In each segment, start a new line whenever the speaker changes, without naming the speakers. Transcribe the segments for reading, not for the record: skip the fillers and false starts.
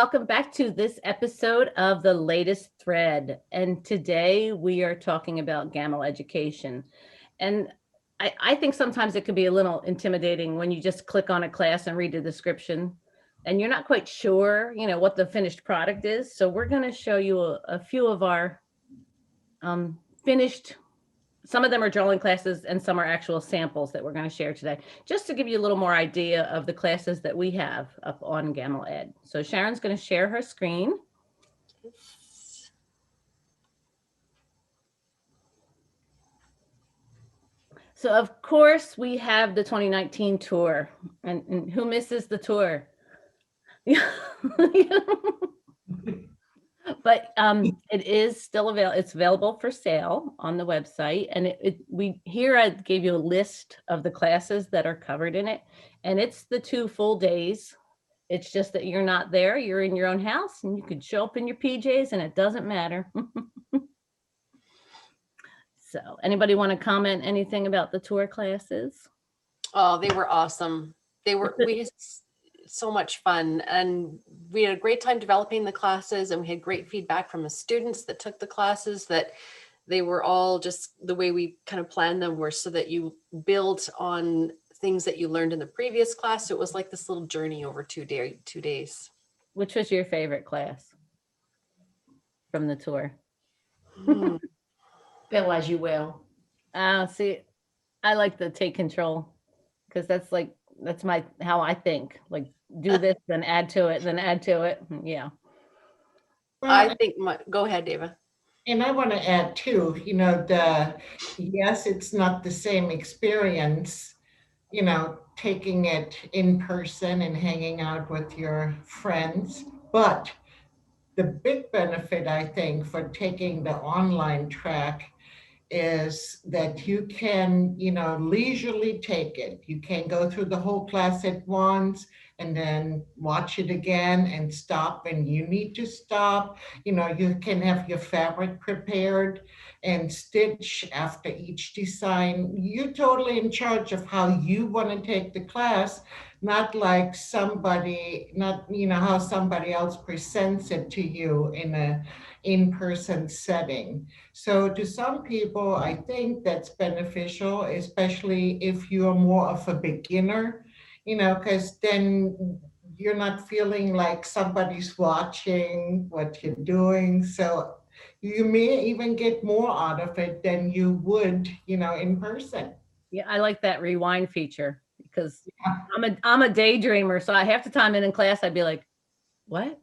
welcome back to this episode of The Latest Thread. And today we are talking about Gammill education. And I think sometimes it can be a little intimidating when you just click on a class and read the description and you're not quite sure, what the finished product is. So we're going to show you a few of our finished. Some of them are drawing classes and some are actual samples that we're going to share today, just to give you a little more idea of the classes that we have up on Gammill Ed. So Sharon's going to share her screen. So of course we have the 2019 tour, and who misses the tour? But it is still available. It's available for sale on the website. And I gave you a list of the classes that are covered in it. And it's the 2 full days. It's just that you're not there. You're in your own house and you could show up in your PJs and it doesn't matter. So anybody want to comment anything about the tour classes?
Oh, they were awesome. We had so much fun, and we had a great time developing the classes, and we had great feedback from the students that took the classes, that they were all just the way we kind of planned them were so that you build on things that you learned in the previous class. So it was like this little journey over 2 days.
Which was your favorite class from the tour?
Bill, as you will.
See, I like the take control, because that's how I think. Like, do this, then add to it, then add to it. Yeah.
Well,
I think go ahead, Deva.
And I want to add too, yes, it's not the same experience, taking it in person and hanging out with your friends, but the big benefit, I think, for taking the online track is that you can, leisurely take it. You can go through the whole class at once and then watch it again and stop when you need to stop. You can have your fabric prepared and stitch after each design. You're totally in charge of how you want to take the class, not like how somebody else presents it to you in a in-person setting. So to some people, I think that's beneficial, especially if you're more of a beginner, because then you're not feeling like somebody's watching what you're doing. So you may even get more out of it than you would, in person.
Yeah, I like that rewind feature, because I'm a daydreamer. So half the time in class, I'd be like, what?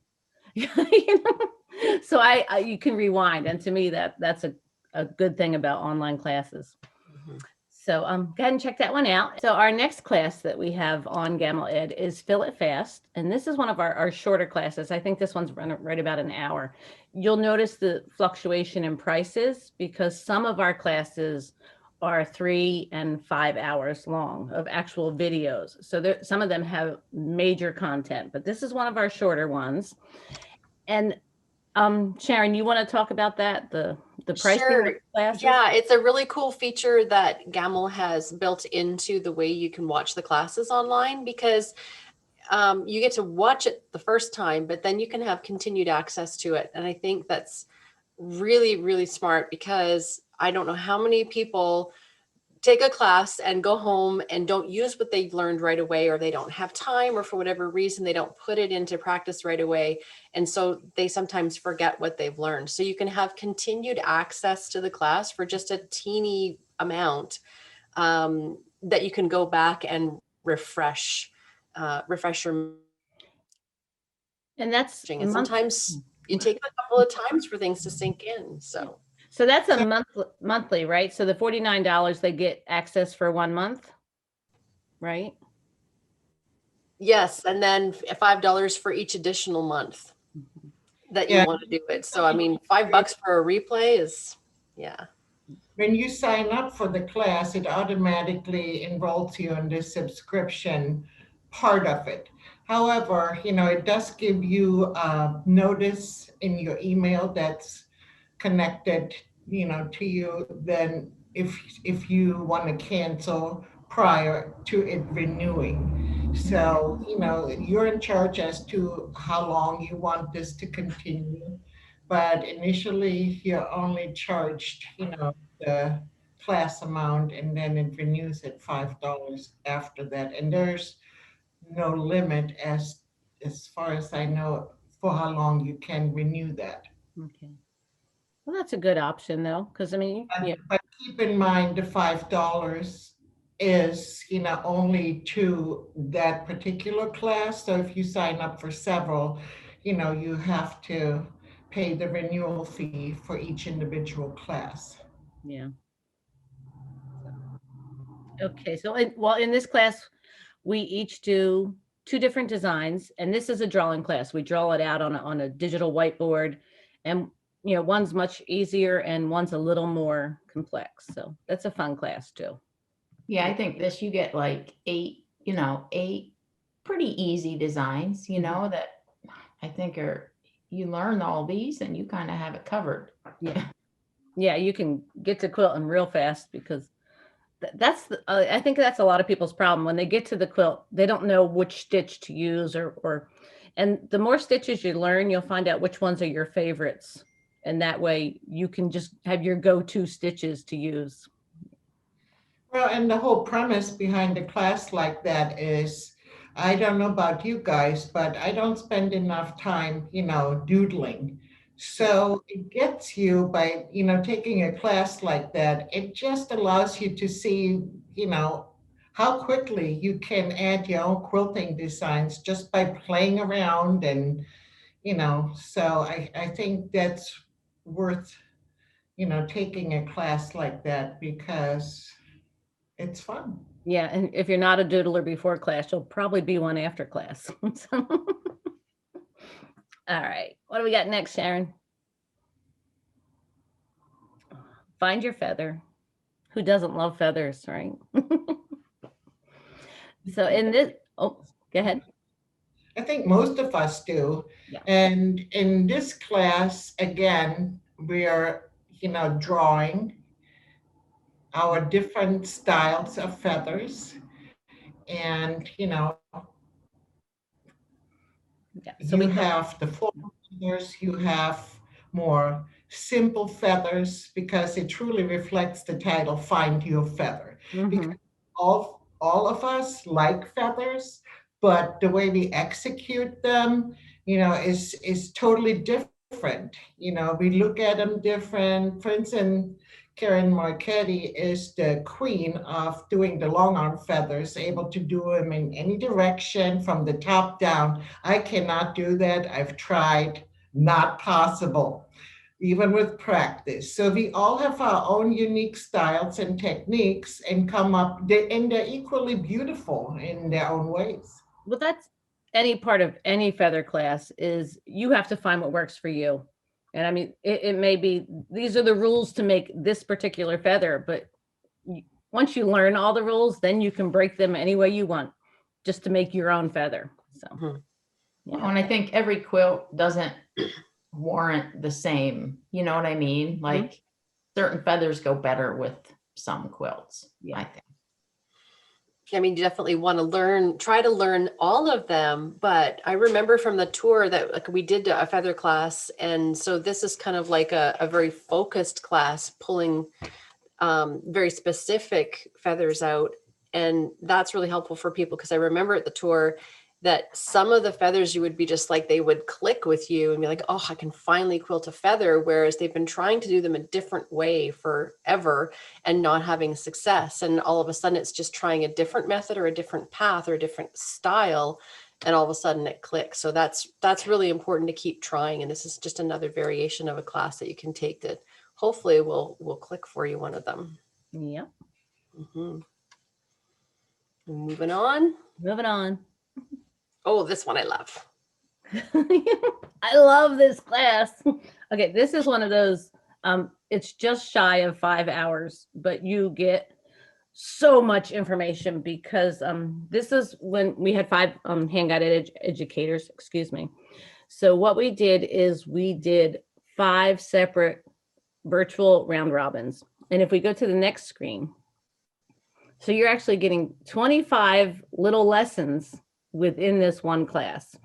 So you can rewind. And to me, that's a good thing about online classes. Mm-hmm. So go ahead and check that one out. So our next class that we have on Gammill Ed is Fill It Fast. And this is one of our shorter classes. I think this one's right about an hour. You'll notice the fluctuation in prices because some of our classes are 3 and 5 hours long of actual videos. So some of them have major content, but this is one of our shorter ones. And Sharon, you want to talk about that, the pricing
Sure.
of classes?
Yeah, it's a really cool feature that Gammill has built into the way you can watch the classes online, because you get to watch it the first time, but then you can have continued access to it. And I think that's really, really smart, because I don't know how many people take a class and go home and don't use what they've learned right away, or they don't have time, or for whatever reason, they don't put it into practice right away. And so they sometimes forget what they've learned. So you can have continued access to the class for just a teeny amount that you can go back and refresh your.
And that's
and sometimes you take a couple of times for things to sink in.
So that's a monthly, right? So the $49, they get access for 1 month, right?
Yes, and then $5 for each additional month that you want to do it. So I mean, $5 for a replay is, yeah.
When you sign up for the class, it automatically enrolls you in the subscription part of it. However, it does give you a notice in your email that's connected, to you. Then if you want to cancel prior to it renewing. So, you're in charge as to how long you want this to continue. But initially, you're only charged, the class amount, and then it renews at $5 after that. And there's no limit as far as I know for how long you can renew that.
Okay. Well, that's a good option though, because I mean, yeah,
But keep in mind the $5 is, only to that particular class. So if you sign up for several, you have to pay the renewal fee for each individual class.
yeah. Okay, so well, in this class, we each do 2 different designs, and this is a drawing class. We draw it out on a digital whiteboard, and one's much easier and one's a little more complex. So that's a fun class too.
Yeah, I think this, you get like 8 pretty easy designs, that I think you learn all these and you kind of have it covered.
Yeah, you can get to quilting real fast because I think that's a lot of people's problem. When they get to the quilt, they don't know which stitch to use and the more stitches you learn, you'll find out which ones are your favorites. And that way you can just have your go-to stitches to use.
Well, and the whole premise behind a class like that is, I don't know about you guys, but I don't spend enough time, doodling. So it gets you by, taking a class like that, it just allows you to see, how quickly you can add your own quilting designs just by playing around. And, so I think that's worth, taking a class like that because it's fun.
Yeah, and if you're not a doodler before class, you'll probably be one after class. All right, what do we got next, Sharon? Find your feather. Who doesn't love feathers, right? So in this, oh, go ahead.
I think most of us do.
Yeah.
And in this class, again, we are, drawing our different styles of feathers. And,
Yeah. So
you have the formal feathers, you have more simple feathers because it truly reflects the title, Find Your Feather. Because all of us like feathers, but the way we execute them, is totally different. We look at them different. For instance, Karen Marchetti is the queen of doing the long arm feathers, able to do them in any direction from the top down. I cannot do that. I've tried, not possible, even with practice. So we all have our own unique styles and techniques and come up, and they're equally beautiful in their own ways.
Well, that's any part of any feather class is you have to find what works for you. And I mean, it may be, these are the rules to make this particular feather, but once you learn all the rules, then you can break them any way you want just to make your own feather. So,
Yeah. And I think every quilt doesn't warrant the same, you know what I mean? Like certain feathers go better with some quilts, I think.
I mean, you definitely want to try to learn all of them. But I remember from the tour that we did a feather class. And so this is kind of like a very focused class, pulling very specific feathers out. And that's really helpful for people because I remember at the tour that some of the feathers you would be just like, they would click with you and be like, oh, I can finally quilt a feather. Whereas they've been trying to do them a different way forever and not having success. And all of a sudden it's just trying a different method or a different path or a different style. And all of a sudden it clicks. So that's really important to keep trying. And this is just another variation of a class that you can take that hopefully will click for you, one of them.
yeah.
Moving on.
Moving on.
Oh, this one I love.
I love this class. Okay, this is one of those, it's just shy of 5 hours, but you get so much information because this is when we had 5 hand-guided educators, excuse me. So what we did is we did 5 separate virtual round robins. And if we go to the next screen, So you're actually getting 25 little lessons within this one class,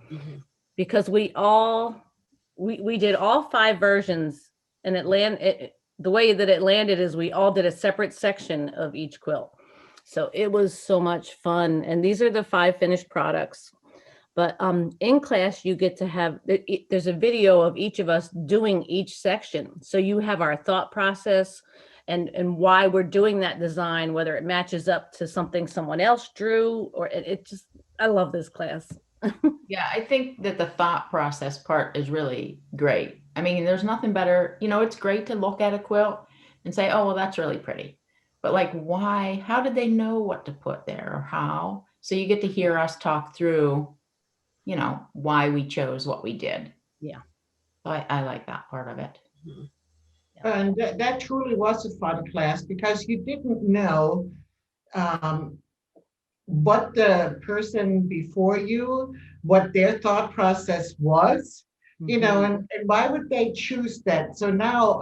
because we did all 5 versions, and the way that it landed is we all did a separate section of each quilt. So it was so much fun. And these are the 5 finished products. But in class, you get to have, there's a video of each of us doing each section. So you have our thought process and why we're doing that design, whether it matches up to something someone else drew, or it just, I love this class.
Yeah, I think that the thought process part is really great. I mean, there's nothing better, you know, it's great to look at a quilt and say, oh, well, that's really pretty. But like, why, how did they know what to put there or how? So you get to hear us talk through, you know, why we chose what we did.
Yeah.
So I like that part of it.
And that truly was a fun class, because you didn't know what the person before you, what their thought process was, you know, and why would they choose that? So now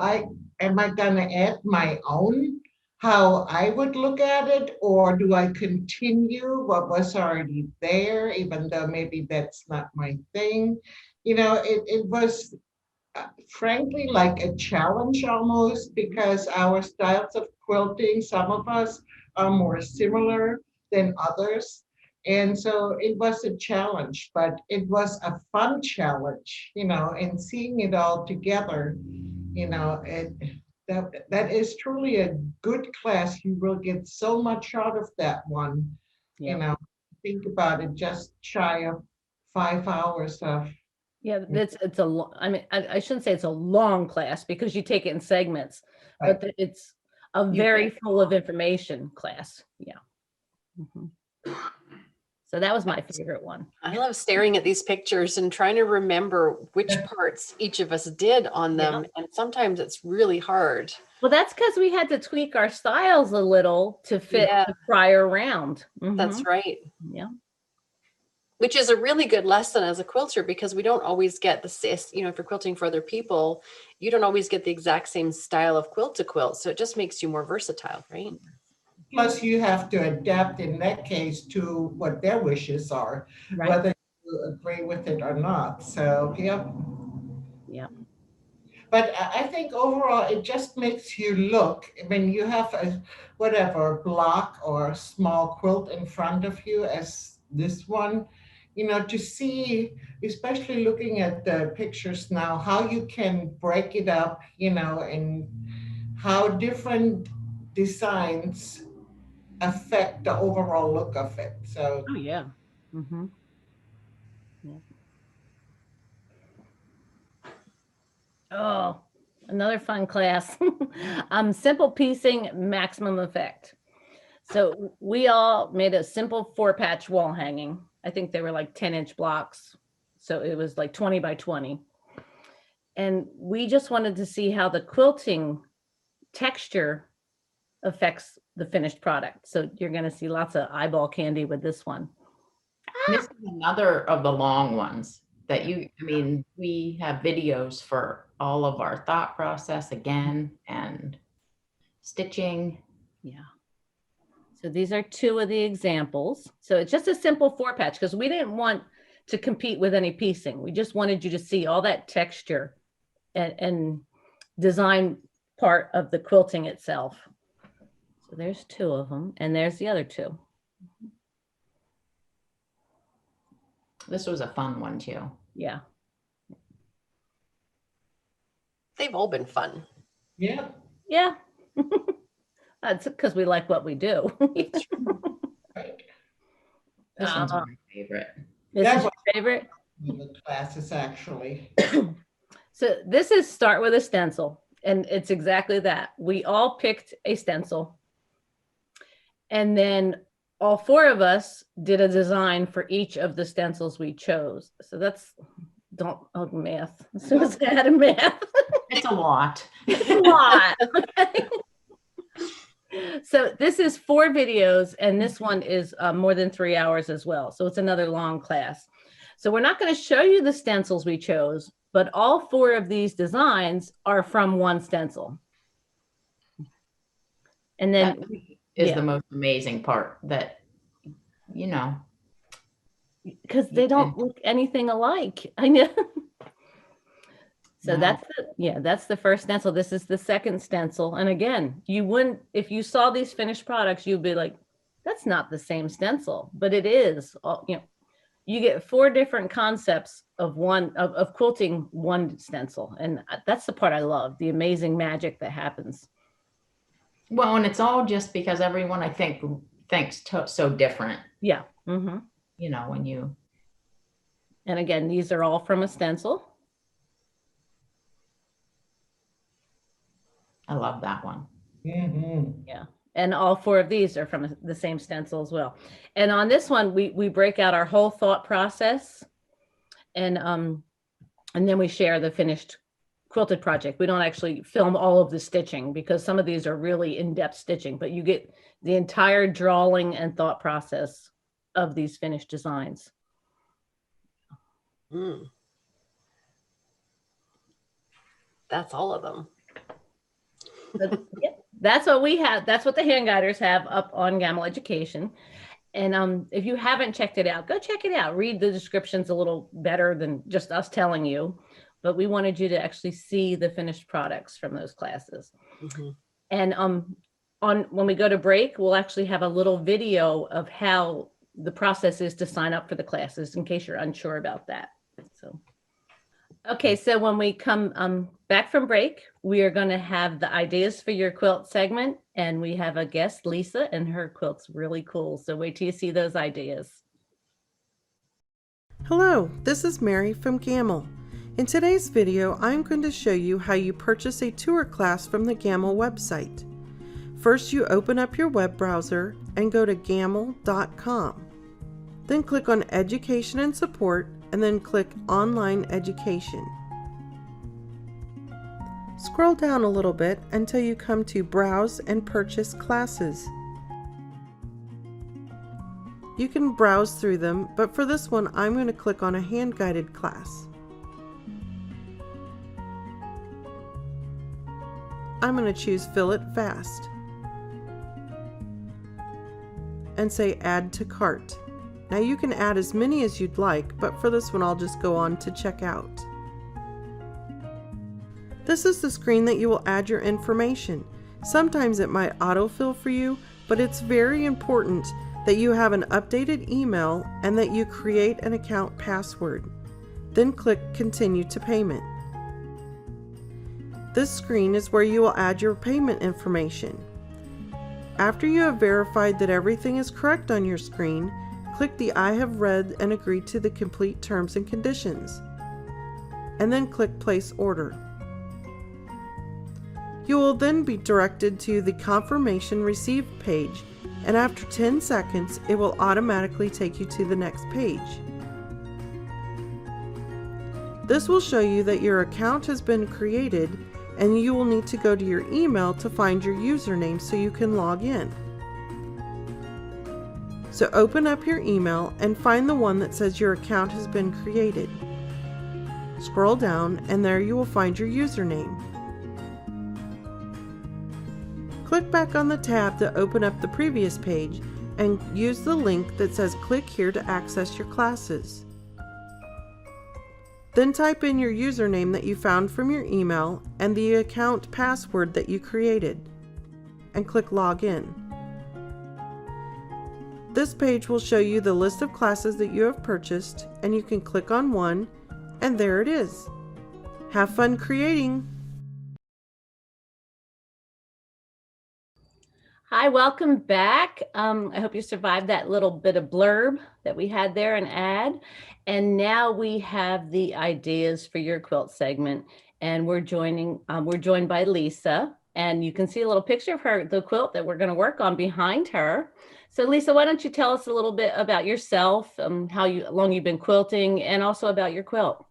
am I gonna add my own, how I would look at it, or do I continue what was already there, even though maybe that's not my thing? You know, it was frankly like a challenge almost, because our styles of quilting, some of us are more similar than others. And so it was a challenge, but it was a fun challenge, you know, and seeing it all together, you know, that is truly a good class. You will get so much out of that one, you know, think about it, just shy of 5 hours of.
Yeah, it's a I mean, I shouldn't say it's a long class, because you take it in segments,
Right.
but it's a very full of information class. Yeah. So that was my favorite one.
I love staring at these pictures and trying to remember which parts each of us did on them. And sometimes it's really hard.
Well, that's because we had to tweak our styles a little to fit the prior round.
That's right.
Yeah.
Which is a really good lesson as a quilter, because we don't always get the, you know, if you're quilting for other people, you don't always get the exact same style of quilt to quilt. So it just makes you more versatile, right?
Plus, you have to adapt in that case to what their wishes are, whether you agree with it or not. So, yeah.
Yeah.
But I think overall, it just makes you look. When you have a whatever block or small quilt in front of you, as this one, you know, to see, especially looking at the pictures now, how you can break it up, you know, and how different designs affect the overall look of it. So,
Oh, yeah. Oh, another fun class. Simple piecing, maximum effect. So we all made a simple 4-patch wall hanging. I think they were like 10-inch blocks. So it was like 20 by 20. And we just wanted to see how the quilting texture affects the finished product. So you're going to see lots of eyeball candy with this one.
This is another of the long ones that I mean, we have videos for all of our thought process again and stitching.
Yeah. So these are 2 of the examples. So it's just a simple 4-patch, because we didn't want to compete with any piecing. We just wanted you to see all that texture and design part of the quilting itself. So there's 2 of them, and there's the other 2.
This was a fun one too.
Yeah.
They've all been fun.
yeah.
Yeah. That's because we like what we do.
Right.
This one's my favorite.
This is your favorite?
The classes actually.
So this is start with a stencil, and it's exactly that. We all picked a stencil, and then all 4 of us did a design for each of the stencils we chose. So that's, math. So it's add math.
It's a lot.
It's a lot. Okay. So this is 4 videos, and this one is more than 3 hours as well. So it's another long class. So we're not going to show you the stencils we chose, but all 4 of these designs are from one stencil. And then
is
Yeah.
the most amazing part, that, you know,
Because they don't look anything alike. I know. So
No.
that's the first stencil. This is the second stencil. And again, you wouldn't, if you saw these finished products, you'd be like, that's not the same stencil, but it is. You know, you get 4 different concepts of quilting one stencil. And that's the part I love, the amazing magic that happens.
Well, and it's all just because everyone, I think, thinks so different,
Yeah. Mm-hmm.
you know, when you,
And again, these are all from a stencil.
I love that one.
Mhm.
Yeah. And all 4 of these are from the same stencil as well. And on this one, we break out our whole thought process, and then we share the finished quilted project. We don't actually film all of the stitching because some of these are really in-depth stitching, but you get the entire drawing and thought process of these finished designs.
Mm. That's all of them.
But, yeah, that's what we have. That's what the hand guiders have up on Gammill Education. And if you haven't checked it out, go check it out. Read the descriptions a little better than just us telling you. But we wanted you to actually see the finished products from those classes.
Mm-hmm.
And when we go to break, we'll actually have a little video of how the process is to sign up for the classes, in case you're unsure about that. So, okay, so when we come back from break, we are going to have the ideas for your quilt segment, and we have a guest, Lisa, and her quilt's really cool. So wait till you see those ideas.
Hello, this is Mary from Gammill. In today's video, I'm going to show you how you purchase a tour class from the Gammill website. First, you open up your web browser and go to gammill.com. Then click on Education and Support, and then click Online Education. Scroll down a little bit until you come to Browse and Purchase Classes. You can browse through them, but for this one, I'm going to click on a hand-guided class. I'm going to choose Fill It Fast and say Add to Cart. Now you can add as many as you'd like, but for this one I'll just go on to Checkout. This is the screen that you will add your information. Sometimes it might autofill for you, but it's very important that you have an updated email and that you create an account password. Then click Continue to Payment. This screen is where you will add your payment information. After you have verified that everything is correct on your screen, click the I have read and agreed to the complete terms and conditions, and then click Place Order. You will then be directed to the Confirmation Received page, and after 10 seconds, it will automatically take you to the next page. This will show you that your account has been created, and you will need to go to your email to find your username so you can log in. So open up your email and find the one that says your account has been created. Scroll down and there you will find your username. Click back on the tab to open up the previous page and use the link that says click here to access your classes. Then type in your username that you found from your email and the account password that you created, and click Log In. This page will show you the list of classes that you have purchased, and you can click on one, and there it is. Have fun creating!
Hi, welcome back. I hope you survived that little bit of blurb that we had there, an ad. And now we have the ideas for your quilt segment, and we're joined by Lisa, and you can see a little picture of her, the quilt that we're going to work on behind her. So Lisa, why don't you tell us a little bit about yourself, how long you've been quilting, and also about your quilt.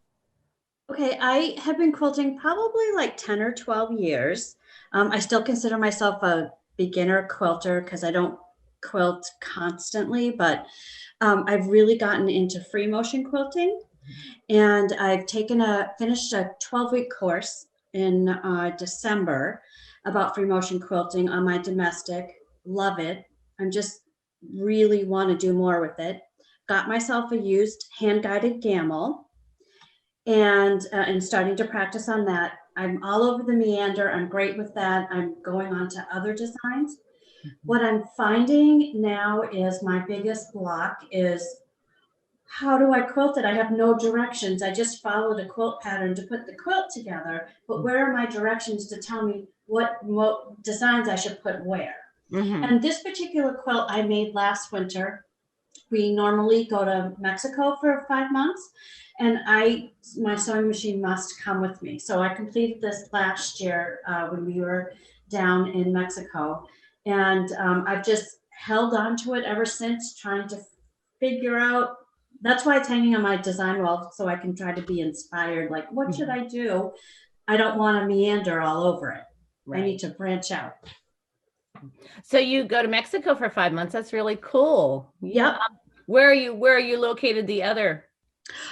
Okay, I have been quilting probably like 10 or 12 years. I still consider myself a beginner quilter because I don't quilt constantly, but I've really gotten into free motion quilting, and I've finished a 12-week course in December about free motion quilting on my domestic love it. I'm just really want to do more with it. Got myself a used hand-guided Gammill and starting to practice on that. I'm all over the meander. I'm great with that. I'm going on to other designs. What I'm finding now is my biggest block is how do I quilt it? I have no directions. I just followed a quilt pattern to put the quilt together, but where are my directions to tell me what designs I should put where?
Mhm.
And this particular quilt I made last winter. We normally go to Mexico for 5 months, and my sewing machine must come with me. So I completed this last year when we were down in Mexico, and I've just held on to it ever since, trying to figure out. That's why it's hanging on my design wall, so I can try to be inspired. Like, what should I do? I don't want to meander all over it. I need to branch out.
So you go to Mexico for 5 months. That's really cool.
Yep.
Where are you located the other?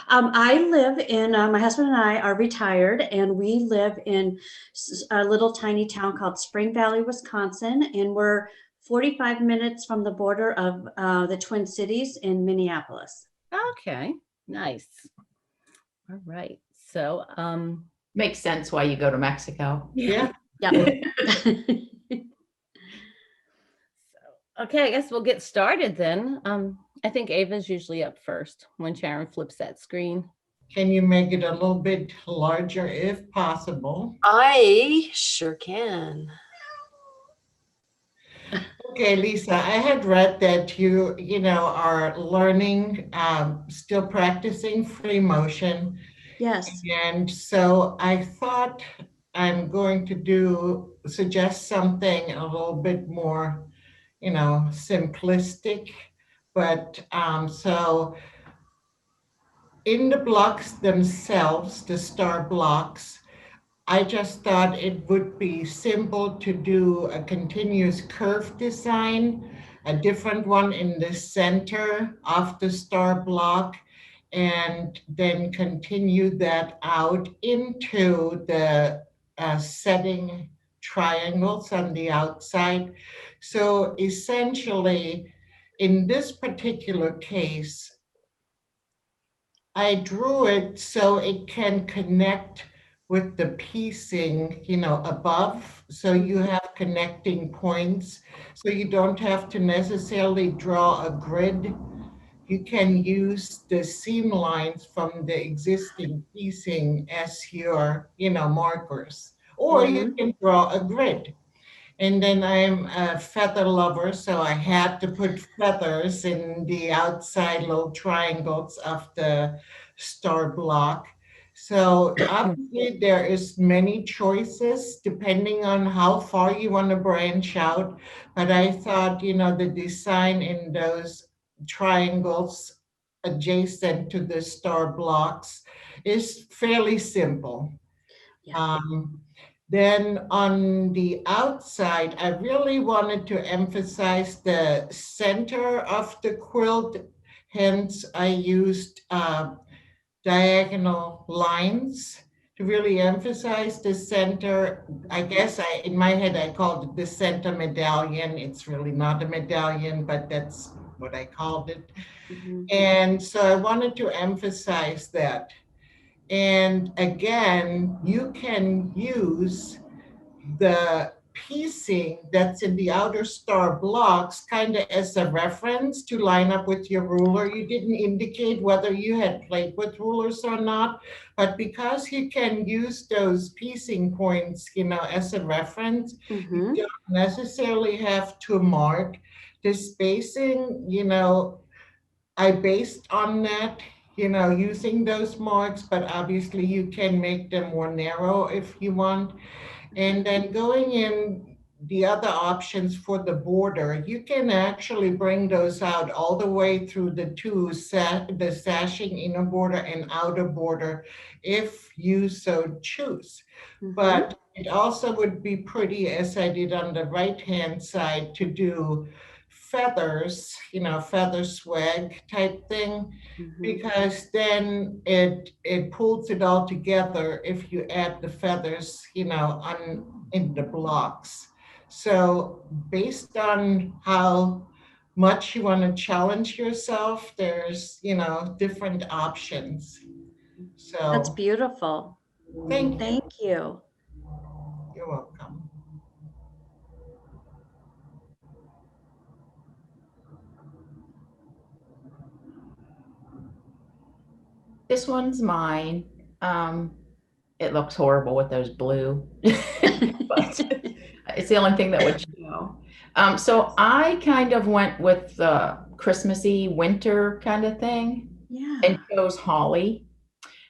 I live in, my husband and I are retired, and we live in a little tiny town called Spring Valley, Wisconsin, and we're 45 minutes from the border of the Twin Cities in Minneapolis.
Okay, nice. All right. So,
Makes sense why you go to Mexico.
Yeah.
Yeah.
okay, I guess we'll get started then. I think Ava's usually up first when Sharon flips that screen.
Can you make it a little bit larger if possible?
I sure can.
Okay, Lisa, I had read that you are learning, still practicing free motion.
Yes.
And so I thought I'm going to suggest something a little bit more, simplistic. But so in the blocks themselves, the star blocks, I just thought it would be simple to do a continuous curve design, a different one in the center of the star block, and then continue that out into the setting triangles on the outside. So essentially, in this particular case, I drew it so it can connect with the piecing, above. So you have connecting points. So you don't have to necessarily draw a grid. You can use the seam lines from the existing piecing as your, markers. Or you can draw a grid. And then I'm a feather lover, so I had to put feathers in the outside little triangles of the star block. So obviously there is many choices depending on how far you want to branch out. But I thought, the design in those triangles adjacent to the star blocks is fairly simple.
Yeah.
Then on the outside, I really wanted to emphasize the center of the quilt. Hence, I used diagonal lines to really emphasize the center. I guess in my head, I called it the center medallion. It's really not a medallion, but that's what I called it. And so I wanted to emphasize that. And again, you can use the piecing that's in the outer star blocks kind of as a reference to line up with your ruler. You didn't indicate whether you had played with rulers or not, but because you can use those piecing points, as a reference, you don't necessarily have to mark the spacing, I based on that, using those marks, but obviously you can make them more narrow if you want. And then going in the other options for the border, you can actually bring those out all the way through the the sashing inner border and outer border if you so choose. But it also would be pretty, as I did on the right-hand side, to do feathers, feather swag type thing, because then it pulls it all together if you add the feathers, in the blocks. So based on how much you want to challenge yourself, there's, different options.
That's
So
beautiful.
thank you.
Thank you.
You're welcome.
This one's mine. It looks horrible with those blue, but it's the only thing that would show. So I kind of went with the Christmassy winter kind of thing
Yeah.
and chose holly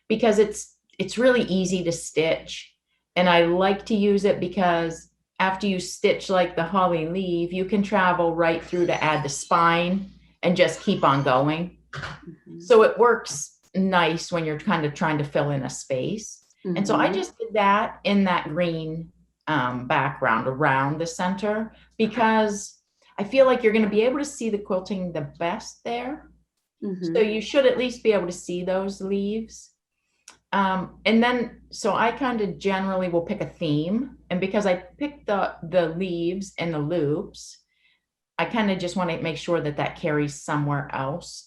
because it's really easy to stitch. And I like to use it because after you stitch like the holly leaf, you can travel right through to add the spine and just keep on going.
Mhm.
So it works nice when you're kind of trying to fill in a space. And so I
Mhm.
just did that in that green background around the center because I feel like you're going to be able to see the quilting the best there.
Mhm.
So you should at least be able to see those leaves. And then, so I kind of generally will pick a theme. And because I picked the leaves and the loops, I kind of just want to make sure that that carries somewhere else,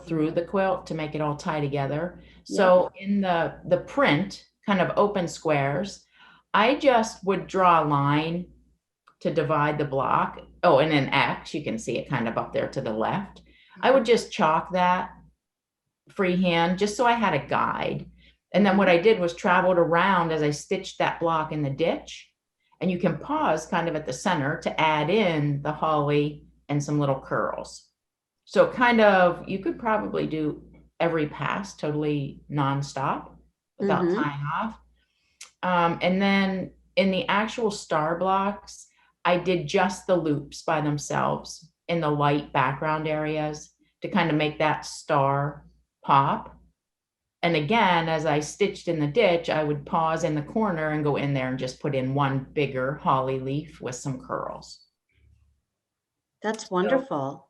through the quilt to make it all tie together. So in the print, kind of open squares, I just would draw a line to divide the block. Oh, and an X, you can see it kind of up there to the left. I would just chalk that freehand just so I had a guide. And then what I did was traveled around as I stitched that block in the ditch. And you can pause kind of at the center to add in the holly and some little curls. So kind of, you could probably do every pass totally nonstop without
Mhm.
tying off. And then in the actual star blocks, I did just the loops by themselves in the light background areas to kind of make that star pop. And again, as I stitched in the ditch, I would pause in the corner and go in there and just put in one bigger holly leaf with some curls.
That's wonderful.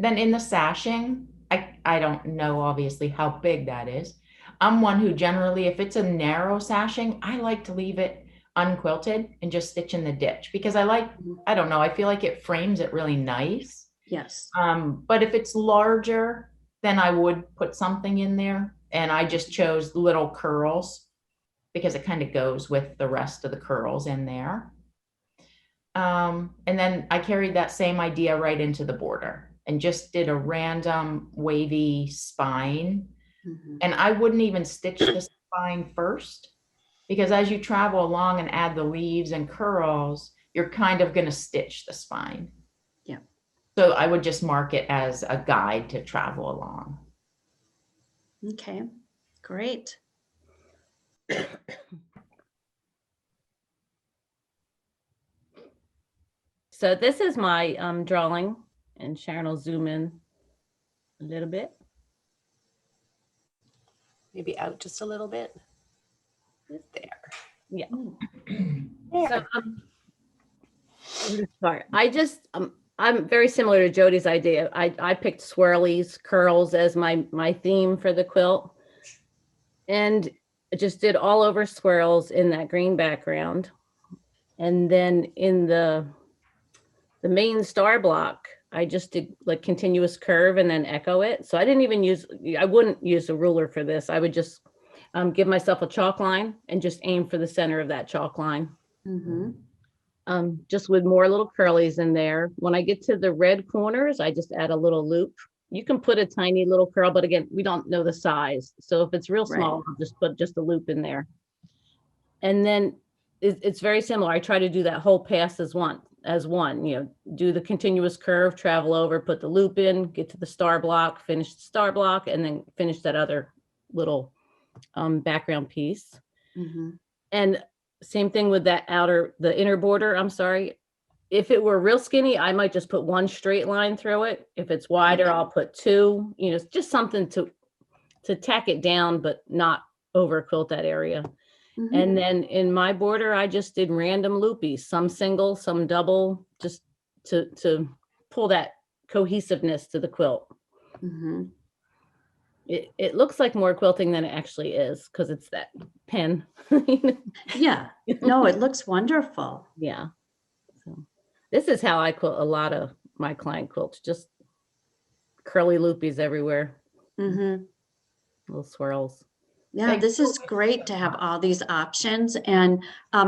Then in the sashing, I don't know obviously how big that is. I'm one who generally, if it's a narrow sashing, I like to leave it unquilted and just stitch in the ditch because I don't know, I feel like it frames it really nice.
Yes.
But if it's larger, then I would put something in there. And I just chose little curls because it kind of goes with the rest of the curls in there. And then I carried that same idea right into the border and just did a random wavy spine.
Mhm.
And I wouldn't even stitch the spine first because as you travel along and add the leaves and curls, you're kind of going to stitch the spine.
Yeah.
So I would just mark it as a guide to travel along.
Okay. Great.
So this is my drawing, and Sharon will zoom in a little bit.
Maybe out just a little bit. There.
Yeah.
There.
So sorry, I'm very similar to Jodi's idea. I picked swirlies, curls as my theme for the quilt, and I just did all over swirls in that green background, and then in the main star block, I just did like continuous curve and then echo it. So I wouldn't use a ruler for this. I would just give myself a chalk line and just aim for the center of that chalk line.
Mhm.
Just with more little curlies in there. When I get to the red corners, I just add a little loop. You can put a tiny little curl, but again, we don't know the size. So if it's real small, I'll just put just a loop in there. And then it's very similar. I try to do that whole pass as one, do the continuous curve, travel over, put the loop in, get to the star block, finish the star block, and then finish that other little background piece.
Mhm.
And same thing with the inner border. I'm sorry. If it were real skinny, I might just put one straight line through it. If it's wider, I'll put two, just something to tack it down, but not over quilt that area.
Mhm.
And then in my border, I just did random loopies, some single, some double, just to pull that cohesiveness to the quilt.
Mhm.
it looks like more quilting than it actually is because it's that pen.
Yeah. No, it looks wonderful.
Yeah. So this is how I quilt a lot of my client quilts, just curly loopies everywhere,
Mm-hmm.
little swirls.
Yeah,
Thank
this is great to have all these options. And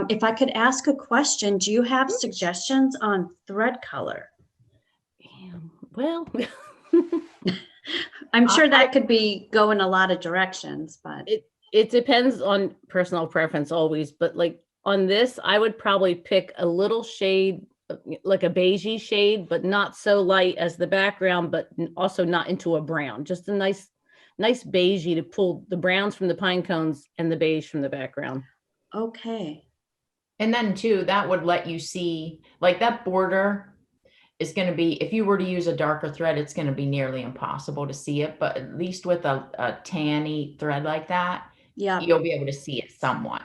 if I could ask a question, do you have suggestions on thread color?
Yeah, well,
I'm sure that could go in a lot of directions, but
it depends on personal preference always, but like on this, I would probably pick a little shade, like a beigey shade, but not so light as the background, but also not into a brown, just a nice beigey to pull the browns from the pine cones and the beige from the background.
okay.
And then too, that would let you see, like that border is going to be, if you were to use a darker thread, it's going to be nearly impossible to see it. But at least with a tanny thread like that,
Yeah,
you'll be able to see it somewhat,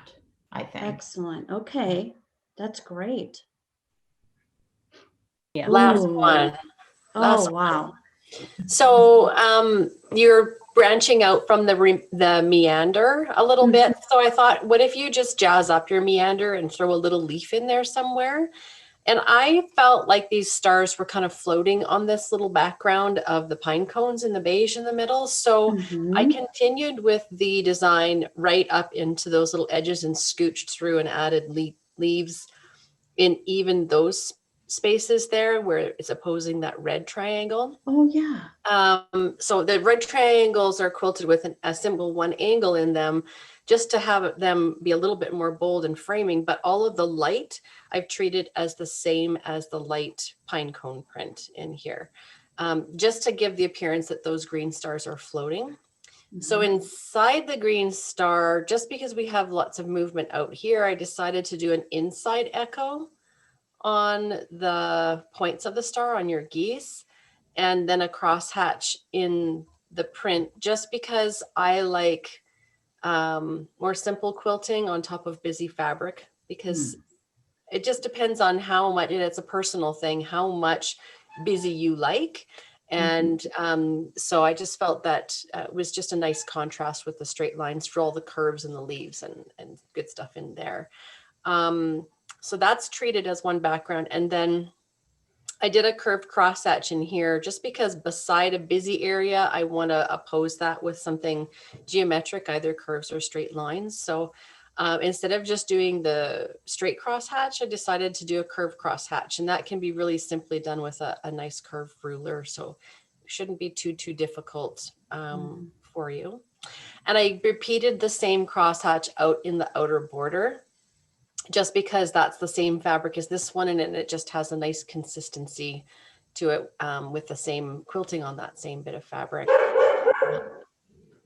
I think.
excellent. Okay, that's great.
Yeah.
Last
Ooh.
one.
Oh,
Last
wow.
So you're branching out from the meander a little bit. So I thought, what if you just jazz up your meander and throw a little leaf in there somewhere? And I felt like these stars were kind of floating on this little background of the pine cones and the beige in the middle. So I
Mhm.
continued with the design right up into those little edges and scooched through and added leaves in even those spaces there where it's opposing that red triangle.
Oh, yeah.
So the red triangles are quilted with a simple one angle in them, just to have them be a little bit more bold and framing. But all of the light I've treated as the same as the light pine cone print in here, just to give the appearance that those green stars are floating. So
Mhm.
inside the green star, just because we have lots of movement out here, I decided to do an inside echo on the points of the star on your geese, and then a crosshatch in the print, just because I like more simple quilting on top of busy fabric, because it just depends on how much, and it's a personal thing, how much busy you like. And so I just felt that it was just a nice contrast with the straight lines for all the curves and the leaves and good stuff in there. So that's treated as one background. And then I did a curved crosshatch in here just because beside a busy area, I want to oppose that with something geometric, either curves or straight lines. So instead of just doing the straight crosshatch, I decided to do a curved crosshatch, and that can be really simply done with a nice curved ruler. So it shouldn't be too difficult for you. And I repeated the same crosshatch out in the outer border, just because that's the same fabric as this one, and it just has a nice consistency to it with the same quilting on that same bit of fabric.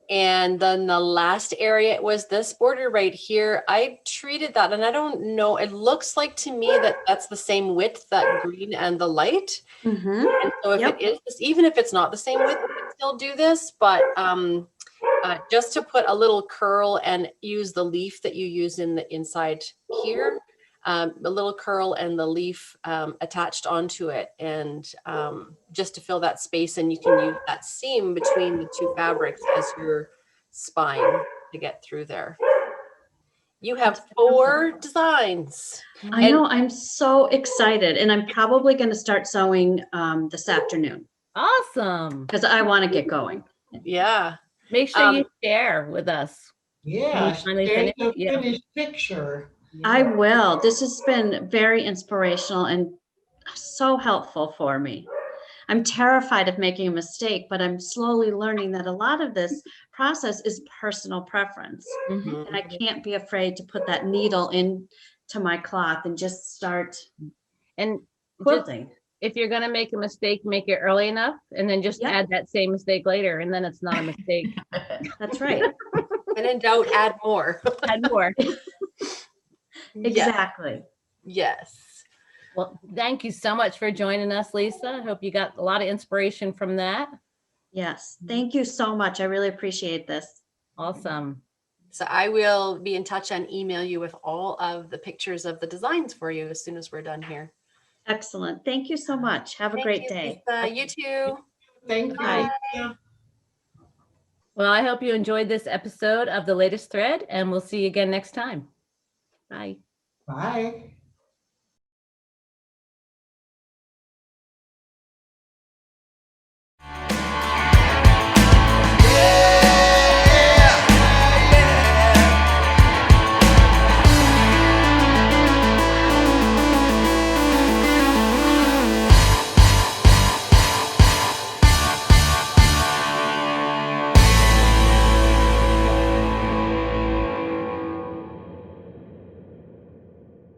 And then the last area was this border right here. I treated that, and I don't know, it looks like to me that that's the same width, that green and the light.
Mhm.
And so if
Yep.
it is, even if it's not the same width, you can still do this, but just to put a little curl and use the leaf that you use in the inside here, a little curl and the leaf attached onto it, and just to fill that space, and you can use that seam between the two fabrics as your spine to get through there. You have 4 designs.
I know, I'm so excited, and I'm probably going to start sewing this afternoon
Awesome.
because I want to get going.
Yeah.
Make sure you share with us.
Yeah,
finally
share
finish?
the
Yeah.
finished picture.
I will. This has been very inspirational and so helpful for me. I'm terrified of making a mistake, but I'm slowly learning that a lot of this process is personal preference.
Mhm.
And I can't be afraid to put that needle into my cloth and just start
And just,
quilting.
if you're going to make a mistake, make it early enough, and then just
Yep.
add that same mistake later, and then it's not a mistake.
That's right.
And in doubt, add more.
Add more.
Exactly.
Yes.
Well, thank you so much for joining us, Lisa. I hope you got a lot of inspiration from that.
Yes. Thank you so much. I really appreciate this.
Awesome.
So I will be in touch and email you with all of the pictures of the designs for you as soon as we're done here.
Excellent. Thank you so much. Have a
Thank
great
you,
day.
Lisa. You too.
Thank you.
Bye.
Lisa.
Well, I hope you enjoyed this episode of The Latest Thread, and we'll see you again next time. Bye.
Bye.